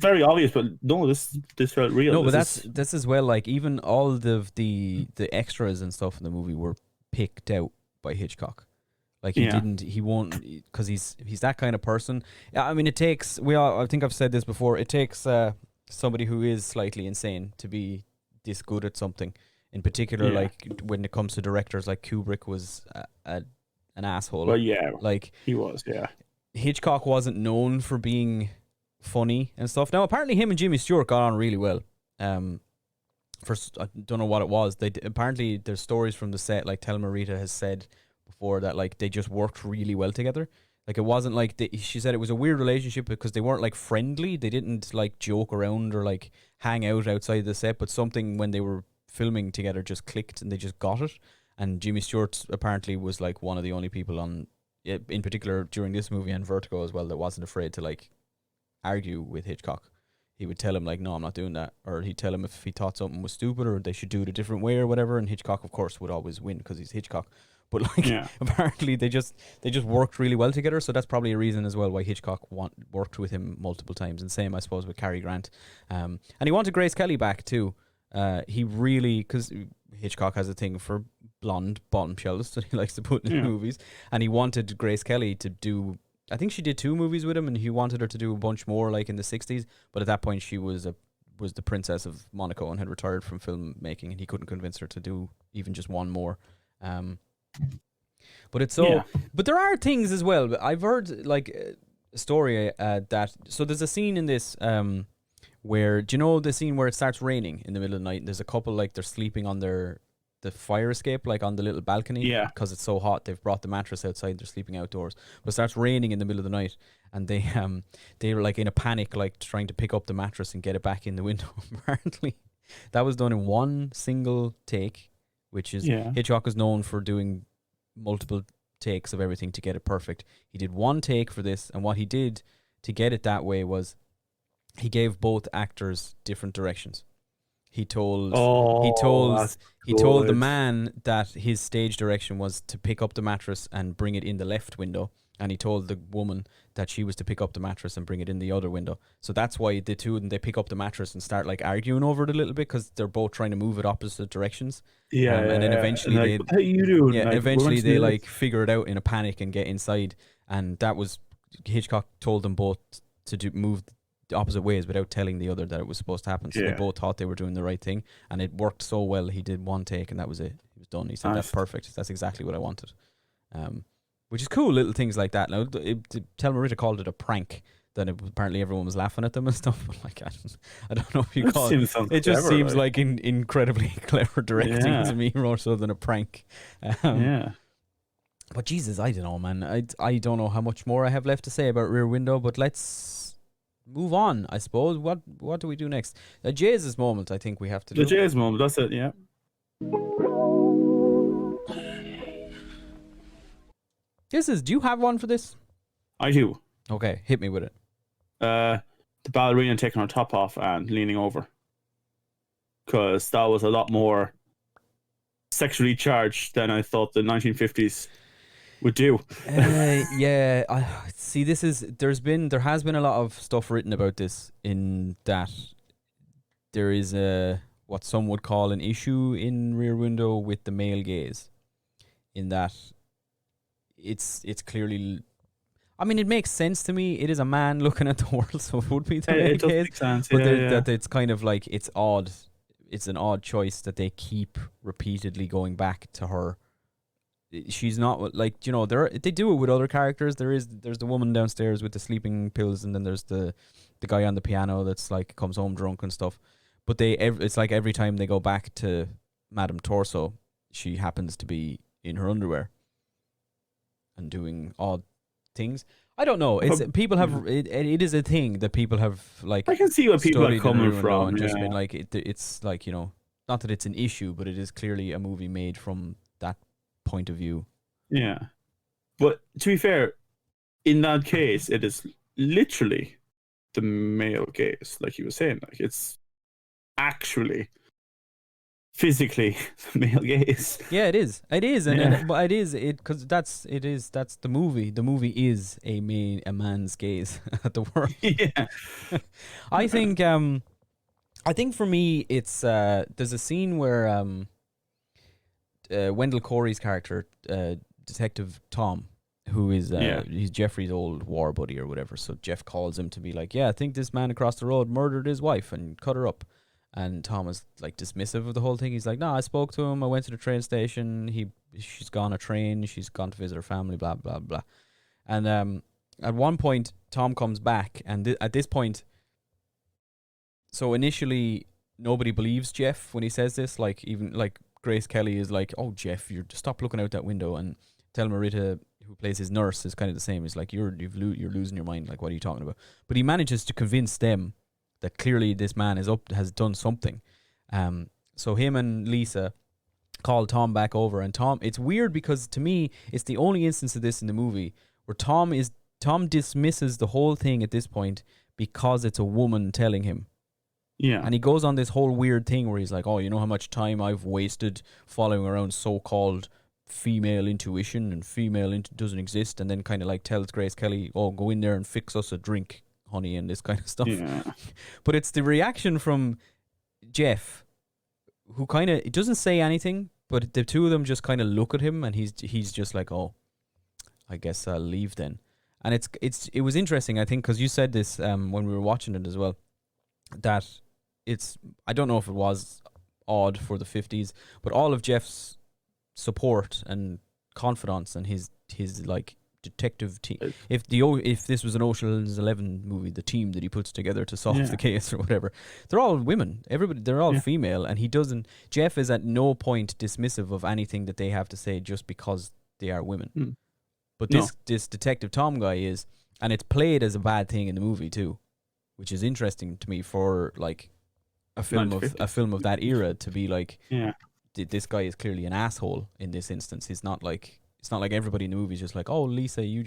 S3: very obvious, but no, this felt real.
S2: No, but that's as well. Like even all the extras and stuff in the movie were picked out by Hitchcock. Like he won't, because he's that kind of person. I mean, it takes, I think I've said this before, it takes somebody who is slightly insane to be this good at something. In particular, like when it comes to directors, like Kubrick was an asshole.
S3: Well, yeah,
S2: like
S3: he was. Yeah,
S2: Hitchcock wasn't known for being funny and stuff. Now, apparently, him and Jimmy Stewart got on really well. First, I don't know what it was. Apparently there's stories from the set, like Thelma Rita has said before, that like they just worked really well together. Like it wasn't like she said it was a weird relationship because they weren't like friendly. They didn't like joke around or like hang out outside the set, but something when they were filming together just clicked and they just got it. And Jimmy Stewart apparently was like one of the only people on, in particular during this movie and Vertigo as well, that wasn't afraid to like argue with Hitchcock. He would tell him like, no, I'm not doing that. Or he'd tell him if he thought something was stupid or they should do it a different way or whatever. And Hitchcock, of course, would always win because he's Hitchcock. But like, apparently they just worked really well together. So that's probably a reason as well why Hitchcock worked with him multiple times. And same, I suppose, with Cary Grant. And he wanted Grace Kelly back too. He really, because Hitchcock has a thing for blonde bombshells that he likes to put in movies. And he wanted Grace Kelly to do, I think she did 2 movies with him, and he wanted her to do a bunch more like in the 60s. But at that point she was the Princess of Monaco and had retired from filmmaking, and he couldn't convince her to do even just one more. But it's so, but there are things as well. I've heard like a story that, so there's a scene in this where, do you know the scene where it starts raining in the middle of the night and there's a couple like they're sleeping on the fire escape, like on the little balcony, because it's so hot they've brought the mattress outside, they're sleeping outdoors, but it starts raining in the middle of the night and they were like in a panic, like trying to pick up the mattress and get it back in the window. Apparently that was done in one single take, which is Hitchcock is known for doing multiple takes of everything to get it perfect. He did one take for this, and what he did to get it that way was he gave both actors different directions. He told the man that his stage direction was to pick up the mattress and bring it in the left window, and he told the woman that she was to pick up the mattress and bring it in the other window. So that's why the two of them, they pick up the mattress and start like arguing over it a little bit because they're both trying to move it opposite directions. And then eventually
S3: like,
S2: they,
S3: what are you doing?
S2: yeah,
S3: like,
S2: eventually they like figure it out in a panic and get inside. And that was, Hitchcock told them both to move the opposite ways without telling the other that it was supposed to happen. So they both thought they were doing the right thing, and it worked so well. He did one take and that was it. He was done. He said, "That's perfect. That's exactly what I wanted." Which is cool, little things like that. Now, Thelma Ritter called it a prank. Then apparently everyone was laughing at them and stuff. But like, I don't know if you call it. It just seems like incredibly clever directing to me, more so than a prank. But Jesus, I don't know, man. I don't know how much more I have left to say about Rear Window. But let's move on, I suppose. What do we do next? The Jesus moment, I think we have to do.
S3: The Jesus moment, that's it. Yeah.
S2: Do you have one for this?
S3: I do.
S2: Okay, hit me with it.
S3: The ballerina taking her top off and leaning over. Because that was a lot more sexually charged than I thought the 1950s would do.
S2: Yeah, I see. There has been a lot of stuff written about this, in that there is what some would call an issue in Rear Window with the male gaze, in that it's clearly, I mean, it makes sense to me. It is a man looking at the world, so it would be the male gaze. Make sense. But that it's kind of like, it's odd. It's an odd choice that they keep repeatedly going back to her. She's not like, you know, they do it with other characters. There's the woman downstairs with the sleeping pills, and then there's the guy on the piano that's like comes home drunk and stuff. But it's like every time they go back to Madame Torso, she happens to be in her underwear and doing odd things. I don't know. It's people have it is a thing that people have, like,
S3: I can see where people are coming from
S2: and just been like, it's like, you know, not that it's an issue, but it is clearly a movie made from that point of view.
S3: Yeah, but to be fair, in that case, it is literally the male gaze, like you were saying. Like, it's actually physically the male gaze.
S2: Yeah, it is. It is, but it is because that's the movie. The movie is a man's gaze at the world.
S3: Yeah,
S2: I think for me, it's there's a scene where Wendell Corey's character, Detective Tom, who is he's Jeffrey's old war buddy or whatever. So Jeff calls him to be like, yeah, I think this man across the road murdered his wife and cut her up. And Tom is like dismissive of the whole thing. He's like, no, I spoke to him. I went to the train station. She's gone a train. She's gone to visit her family, blah, blah, blah. And at one point, Tom comes back. And at this point, so initially, nobody believes Jeff when he says this. Like, even like Grace Kelly is like, oh, Jeff, stop looking out that window. And Thelma Ritter, who plays his nurse, is kind of the same. He's like, you're losing your mind. Like, what are you talking about? But he manages to convince them that clearly this man has done something. So him and Lisa call Tom back over, and Tom, it's weird because to me, it's the only instance of this in the movie where Tom dismisses the whole thing at this point because it's a woman telling him.
S3: Yeah.
S2: And he goes on this whole weird thing where he's like, oh, you know how much time I've wasted following around so-called female intuition, and doesn't exist, and then kind of like tells Grace Kelly, oh, go in there and fix us a drink, honey, and this kind of stuff.
S3: Yeah.
S2: But it's the reaction from Jeff, who kind of, it doesn't say anything, but the two of them just kind of look at him, and he's just like, oh, I guess I'll leave then. And it was interesting, I think, because you said this when we were watching it as well, that I don't know if it was odd for the 50s, but all of Jeff's support and confidence and his like detective team. If this was an Ocean's 11 movie, the team that he puts together to solve the case or whatever, they're all women. They're all female, and Jeff is at no point dismissive of anything that they have to say just because they are women. But this Detective Tom guy is, and it's played as a bad thing in the movie too, which is interesting to me for like a film of that era to be like, this guy is clearly an asshole in this instance. It's not like everybody in the movie is just like, oh, Lisa, you're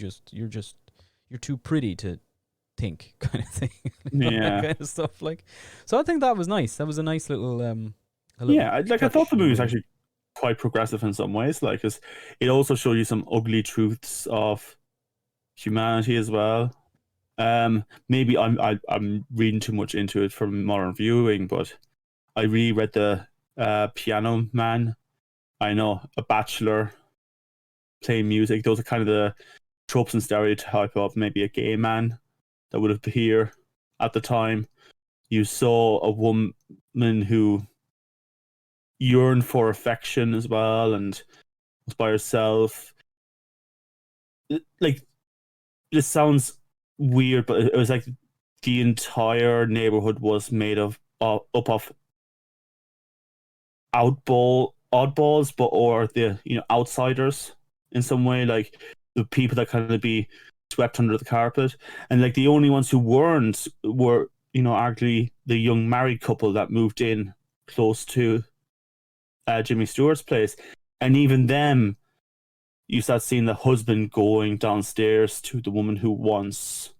S2: too pretty to think, kind of thing. That kind of stuff. Like, so I think that was nice. That was a nice little
S3: I thought the movie was actually quite progressive in some ways, like, 'cause it also showed you some ugly truths of humanity as well. Maybe I'm reading too much into it from modern viewing, but I reread the Piano Man. I know, a bachelor playing music. Those are kind of the tropes and stereotype of maybe a gay man that would appear at the time. You saw a woman who yearned for affection as well and was by herself. Like, this sounds weird, but it was like the entire neighborhood was made up of oddballs, but or the outsiders in some way, like the people that kind of be swept under the carpet, and like the only ones who weren't were arguably the young married couple that moved in close to Jimmy Stewart's place, and even them, you start seeing the husband going downstairs to the woman who wants,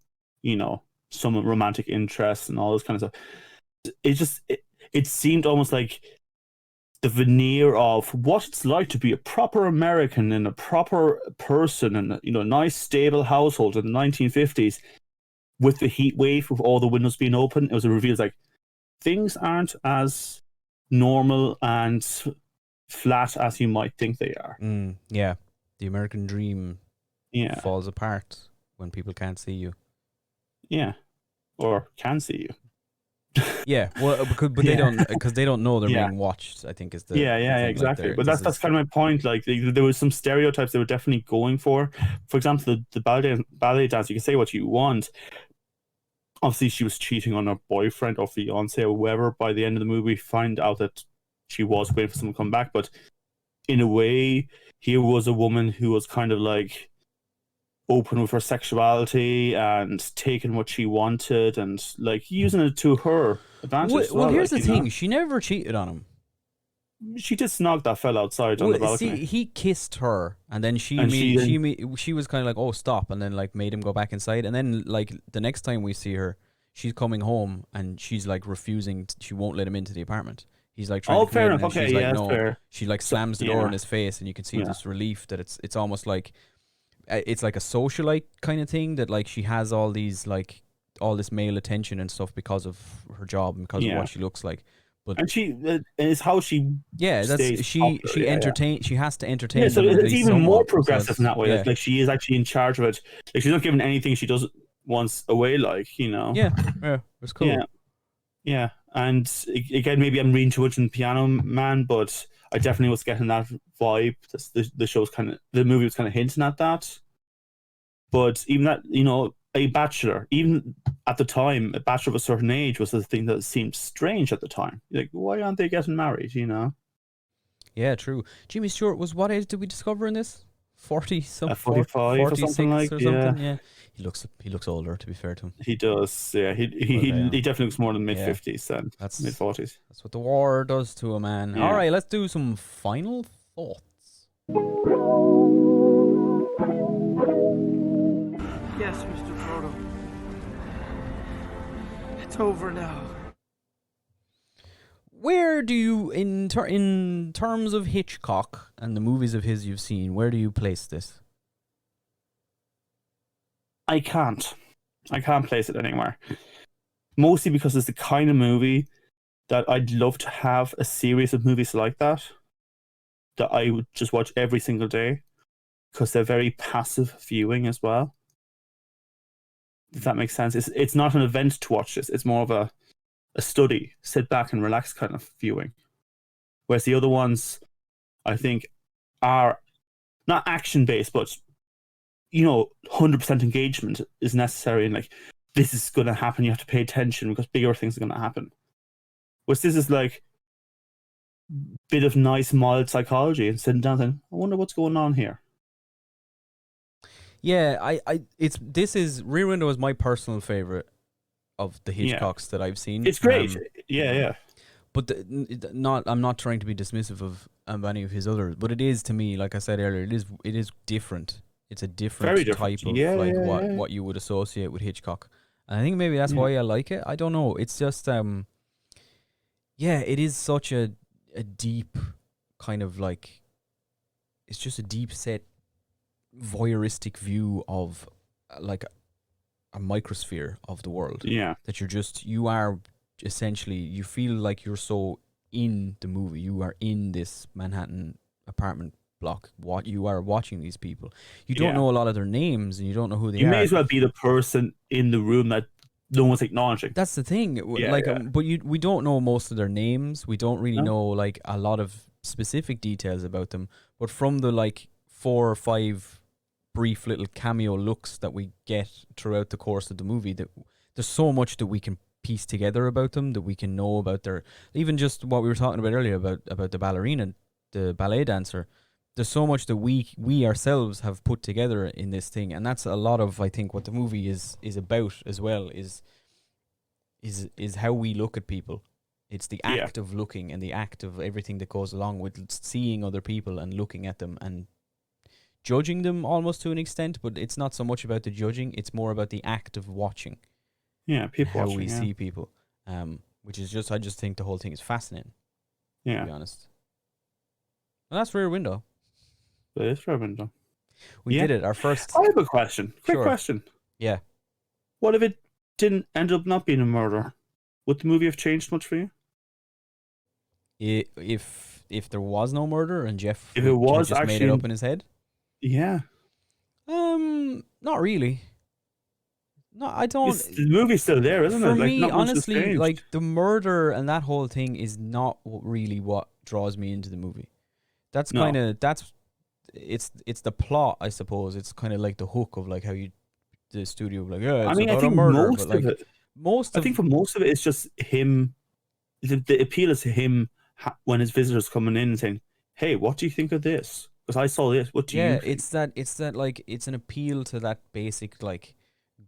S3: some romantic interest and all this kind of stuff. It seemed almost like the veneer of what it's like to be a proper American and a proper person and a nice stable household in the 1950s with the heat wave with all the windows being open. It was a reveal like things aren't as normal and flat as you might think they are.
S2: Yeah. The American dream falls apart when people can't see you.
S3: Yeah. Or can see you.
S2: Yeah, well, because they don't know they're being watched. I think is the thing.
S3: Exactly.
S2: Like
S3: but that's kind of my point. Like there was some stereotypes they were definitely going for. For example, the ballet dance. You can say what you want. Obviously, she was cheating on her boyfriend or fiance or whoever. By the end of the movie, we find out that she was waiting for someone to come back. But in a way, here was a woman who was kind of like open with her sexuality and taking what she wanted and like using it to her advantage.
S2: Well, here's the thing: she never cheated on him.
S3: She just snog that fella outside on the balcony.
S2: See, he kissed her, and then she was kind of like, "Oh, stop," and then like made him go back inside. And then like the next time we see her, she's coming home and she's like refusing. She won't let him into the apartment. He's like trying to
S3: fair
S2: come in,
S3: enough.
S2: and
S3: Okay,
S2: she's like,
S3: that's
S2: no.
S3: fair.
S2: She like slams the door in his face, and you can see this relief that it's almost like it's like a socialite kind of thing that like she has all these like all this male attention and stuff because of her job and because of what she looks like. But
S3: and she is how she
S2: she entertain she has to entertain.
S3: So
S2: them
S3: it's even more progressive in that way.
S2: Yeah.
S3: Like she is actually in charge of it. Like she's not giving anything she does wants away. Like
S2: Yeah, it's cool.
S3: Yeah. And again, maybe I'm reading too much in Piano Man, but I definitely was getting that vibe. The movie was kind of hinting at that. But even that, a bachelor, even at the time, a bachelor of a certain age was the thing that seemed strange at the time. Like, why aren't they getting married?
S2: Yeah, true. Jimmy Stewart was what age did we discover in this?
S3: 45
S2: 46
S3: or something like.
S2: Yeah. He looks older, to be fair to him.
S3: He does. Yeah, he definitely looks more than mid-50s than mid-40s.
S2: That's what the war does to a man. All right, let's do some final thoughts.
S1: Yes, Mr. Frodo. It's over now.
S2: Where do you, in terms of Hitchcock and the movies of his you've seen, where do you place this?
S3: I can't place it anywhere. Mostly because it's the kind of movie that I'd love to have a series of movies like that I would just watch every single day because they're very passive viewing as well. If that makes sense. It's not an event to watch this. It's more of a study, sit back and relax kind of viewing. Whereas the other ones, I think, are not action-based, but 100% engagement is necessary, and like this is going to happen. You have to pay attention because bigger things are going to happen. Whereas this is like bit of nice mild psychology and sitting down and I wonder what's going on here.
S2: Yeah, Rear Window is my personal favorite of the Hitchcocks that I've seen.
S3: It's great.
S2: But I'm not trying to be dismissive of any of his others, but it is, to me, like I said earlier, it is different. It's a different type of what you would associate with Hitchcock. And I think maybe that's why I like it. I don't know. It's just it is such a deep kind of like, it's just a deep set voyeuristic view of like a microsphere of the world.
S3: Yeah.
S2: That you are essentially, you feel like you're so in the movie. You are in this Manhattan apartment block. What you are watching these people. You don't know a lot of their names, and you don't know who they are.
S3: You may as well be the person in the room that no one's acknowledging.
S2: That's the thing. But we don't know most of their names. We don't really know like a lot of specific details about them. But from the like 4 or 5 brief little cameo looks that we get throughout the course of the movie, that there's so much that we can piece together about them, that we can know about their, even just what we were talking about earlier about the ballerina, the ballet dancer. There's so much that we ourselves have put together in this thing, and that's a lot of, I think, what the movie is about as well, is how we look at people. It's the act of looking and the act of everything that goes along with seeing other people and looking at them and judging them almost to an extent, but it's not so much about the judging, it's more about the act of watching.
S3: Yeah, people
S2: how
S3: watching,
S2: we see people. Which is just, I just think the whole thing is fascinating.
S3: Yeah.
S2: To be honest. And that's Rear Window.
S3: It is Rear Window.
S2: We did it. Our first.
S3: I have a question. Quick question.
S2: Yeah.
S3: What if it didn't end up not being a murder? Would the movie have changed much for you?
S2: If there was no murder and Jeff
S3: if it was
S2: just
S3: actually
S2: made it up in his head?
S3: Yeah.
S2: Not really. No, I don't.
S3: The movie's still there, isn't it?
S2: For
S3: Like,
S2: me,
S3: not much has
S2: honestly,
S3: changed.
S2: like the murder and that whole thing is not really what draws me into the movie. That's kind of it's the plot, I suppose. It's kind of like the hook of like how the studio like, yeah, it's about a murder.
S3: Most
S2: but like,
S3: of it. I think for most of it, it's just him. The appeal is to him when his visitors coming in and saying, "Hey, what do you think of this? Because I saw this. What do you?"
S2: Yeah,
S3: think?
S2: it's that like it's an appeal to that basic like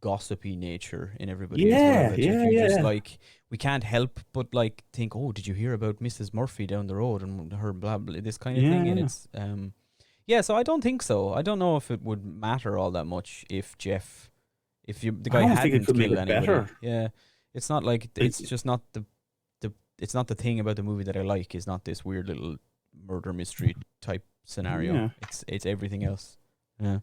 S2: gossipy nature in everybody. Just like, we can't help but like think, oh, did you hear about Mrs. Murphy down the road and her blah blah, this kind of thing, and it's so I don't think so. I don't know if it would matter all that much if the guy hadn't killed anybody.
S3: Better.
S2: Yeah, it's not like it's just not it's not the thing about the movie that I like. Is not this weird little murder mystery type scenario.
S3: Yeah.
S2: It's everything else. Yeah.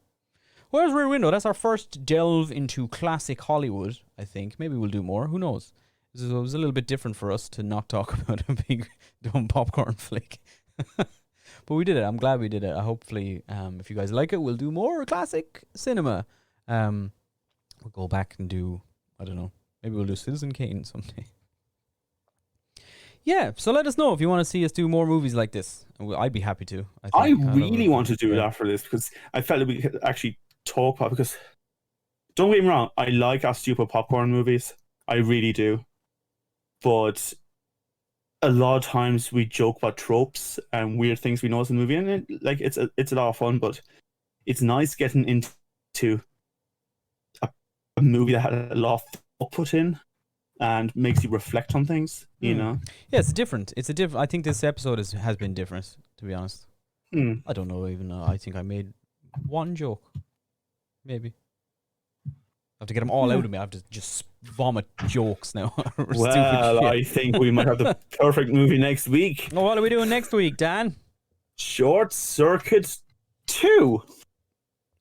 S2: Where's Rear Window? That's our first delve into classic Hollywood, I think. Maybe we'll do more. Who knows? It was a little bit different for us to not talk about a big dumb popcorn flick. But we did it. I'm glad we did it. Hopefully, if you guys like it, we'll do more classic cinema. We'll go back and do, I don't know, maybe we'll do Citizen Kane someday. Yeah, so let us know if you want to see us do more movies like this. I'd be happy to.
S3: I really want to do that for this, because I felt that we could actually talk about, because don't get me wrong, I like our stupid popcorn movies. I really do. But a lot of times we joke about tropes and weird things we notice in the movie, and it's a lot of fun, but it's nice getting into a movie that had a lot of thought put in and makes you reflect on things, you know?
S2: Yeah, it's different. I think this episode has been different, to be honest. I don't know even. I think I made one joke. Maybe. I have to get them all out of me. I have to just vomit jokes now.
S3: Well, I think we might have the perfect movie next week.
S2: Well, what are we doing next week, Dan?
S3: Short Circuit 2.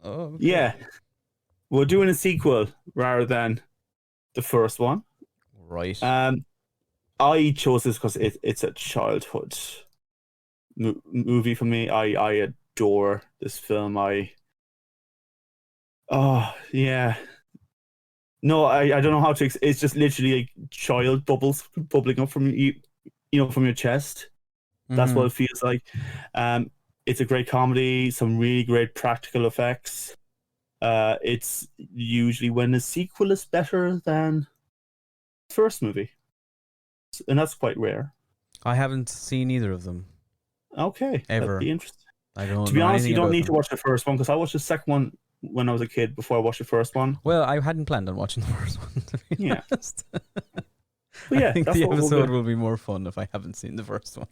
S2: Oh, okay.
S3: Yeah. We're doing a sequel rather than the first one.
S2: Right.
S3: I chose this because it's a childhood movie for me. I adore this film. Oh yeah. No, I don't know how to. It's just literally like child bubbles bubbling up from you know, from your chest. That's what it feels like. It's a great comedy. Some really great practical effects. It's usually when the sequel is better than the first movie, and that's quite rare.
S2: I haven't seen either of them.
S3: Okay,
S2: ever.
S3: That'd be interesting.
S2: I don't.
S3: To be honest, you don't need to watch the first one, because I watched the second one when I was a kid before I watched the first one.
S2: Well, I hadn't planned on watching the first one, to be honest.
S3: But yeah,
S2: I think the episode will be more fun if I haven't seen the first one.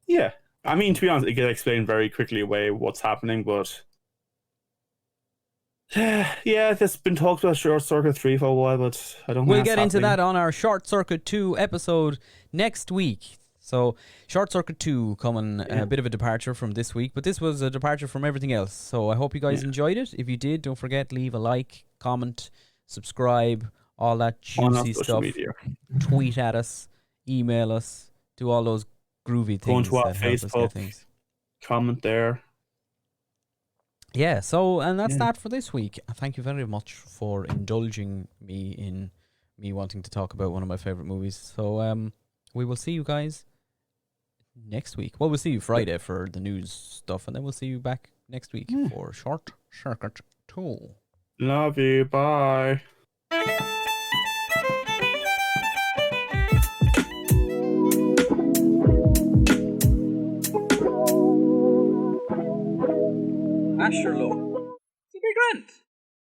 S3: Yeah, I mean, to be honest, it can explain very quickly away what's happening, but yeah, there's been talked about Short Circuit 3 for a while, but I don't.
S2: We'll get into that on our Short Circuit 2 episode next week. So, Short Circuit 2 coming, a bit of a departure from this week, but this was a departure from everything else. So, I hope you guys enjoyed it. If you did, don't forget, leave a like, comment, subscribe, all that juicy stuff. Media. Tweet at us, email us, do all those groovy things.
S3: Go into our Facebook, comment there.
S2: Yeah, so, and that's that for this week. Thank you very much for indulging me in me wanting to talk about one of my favorite movies. So, we will see you guys next week. Well, we'll see you Friday for the news stuff, and then we'll see you back next week for Short Circuit 2.
S3: Love you. Bye.
S2: Asherlo. It's a big rant.